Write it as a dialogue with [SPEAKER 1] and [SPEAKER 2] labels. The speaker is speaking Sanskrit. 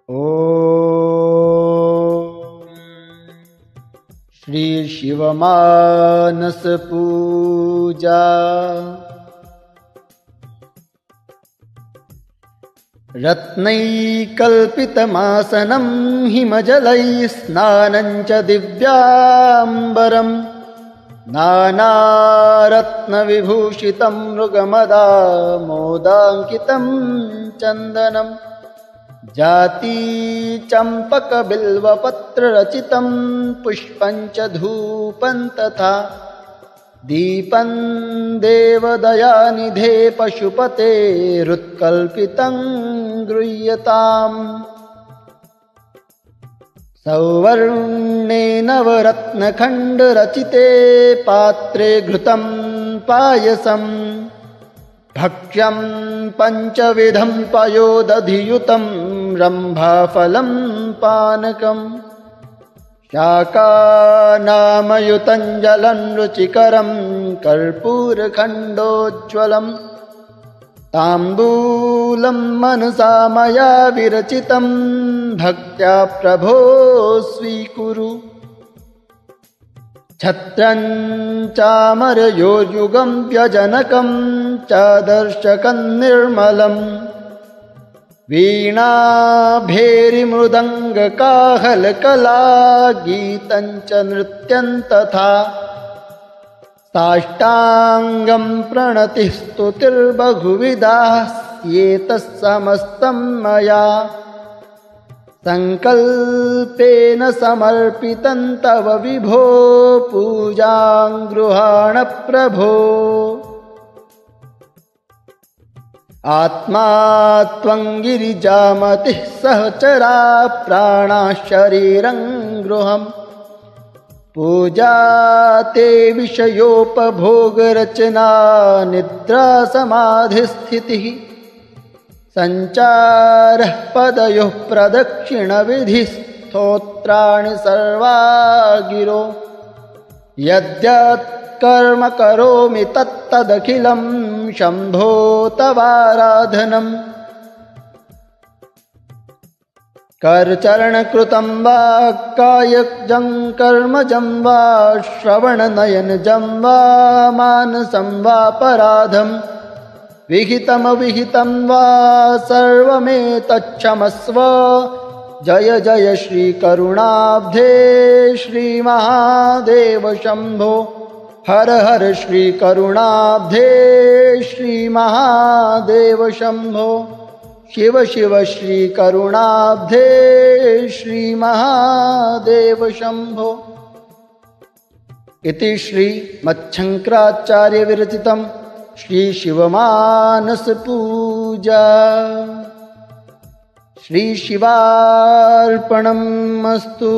[SPEAKER 1] ॐ श्री शिवमानस पूजा। रत्नैकल्पितमासनं हिमजलैः स्नानं च दिव्याम्बरं नानारत्नविभूषितं मृगमदामोदाङ्कितं चन्दनं जातीचम्पकबिल्वपत्ररचितं पुष्पं च धूपं तथा दीपं देवदयानिधे पशुपतेरुत्कल्पितं गृह्यताम्। सौवर्णे नवरत्नखण्डरचिते पात्रे घृतं पायसं भक्ष्यं पञ्चविधं पयोदधियुतं रम्भाफलं पानकम् शाकानामयुतं जलं रुचिकरं कर्पूरखण्डोज्ज्वलं ताम्बूलं मनसा मया विरचितं भक्त्या प्रभो स्वीकुरु। छत्रं चामरयोर्युगं व्यजनकं चादर्शकं निर्मलं वीणाभेरिमृदङ्गकाहलकला गीतं च नृत्यं तथा साष्टाङ्गं प्रणतिः स्तुतिर्बहुविधास्येतः समस्तं मया संकल्पेन समर्पितं तव विभो पूजां गृहाण प्रभो। आत्मा त्वं गिरिजामतिः सहचरा प्राणाः शरीरं गृहं पूजा ते विषयोपभोगरचना निद्रा समाधिस्थितिः सञ्चारः पदयोः प्रदक्षिणविधिः स्तोत्राणि सर्वा गिरो यद्यत् कर्म करोमि तत्तदखिलं शम्भो तवाराधनम्। करचरणकृतं वा कायजं कर्मजं वा श्रवणनयनजं वा मानसं वापराधं विहितमविहितं वा सर्वमेतच्छमस्व। जय जय श्री करुणाब्धे श्री महादेव शंभो। हर हर श्री करुणाब्धे श्री महादेव शंभो। शिव शिव श्री करुणाब्धे श्री महादेव शंभो। इति श्री मच्छंकराचार्य विरचितं श्री शिवमानस पूजा। श्री शिवार्पणमस्तु।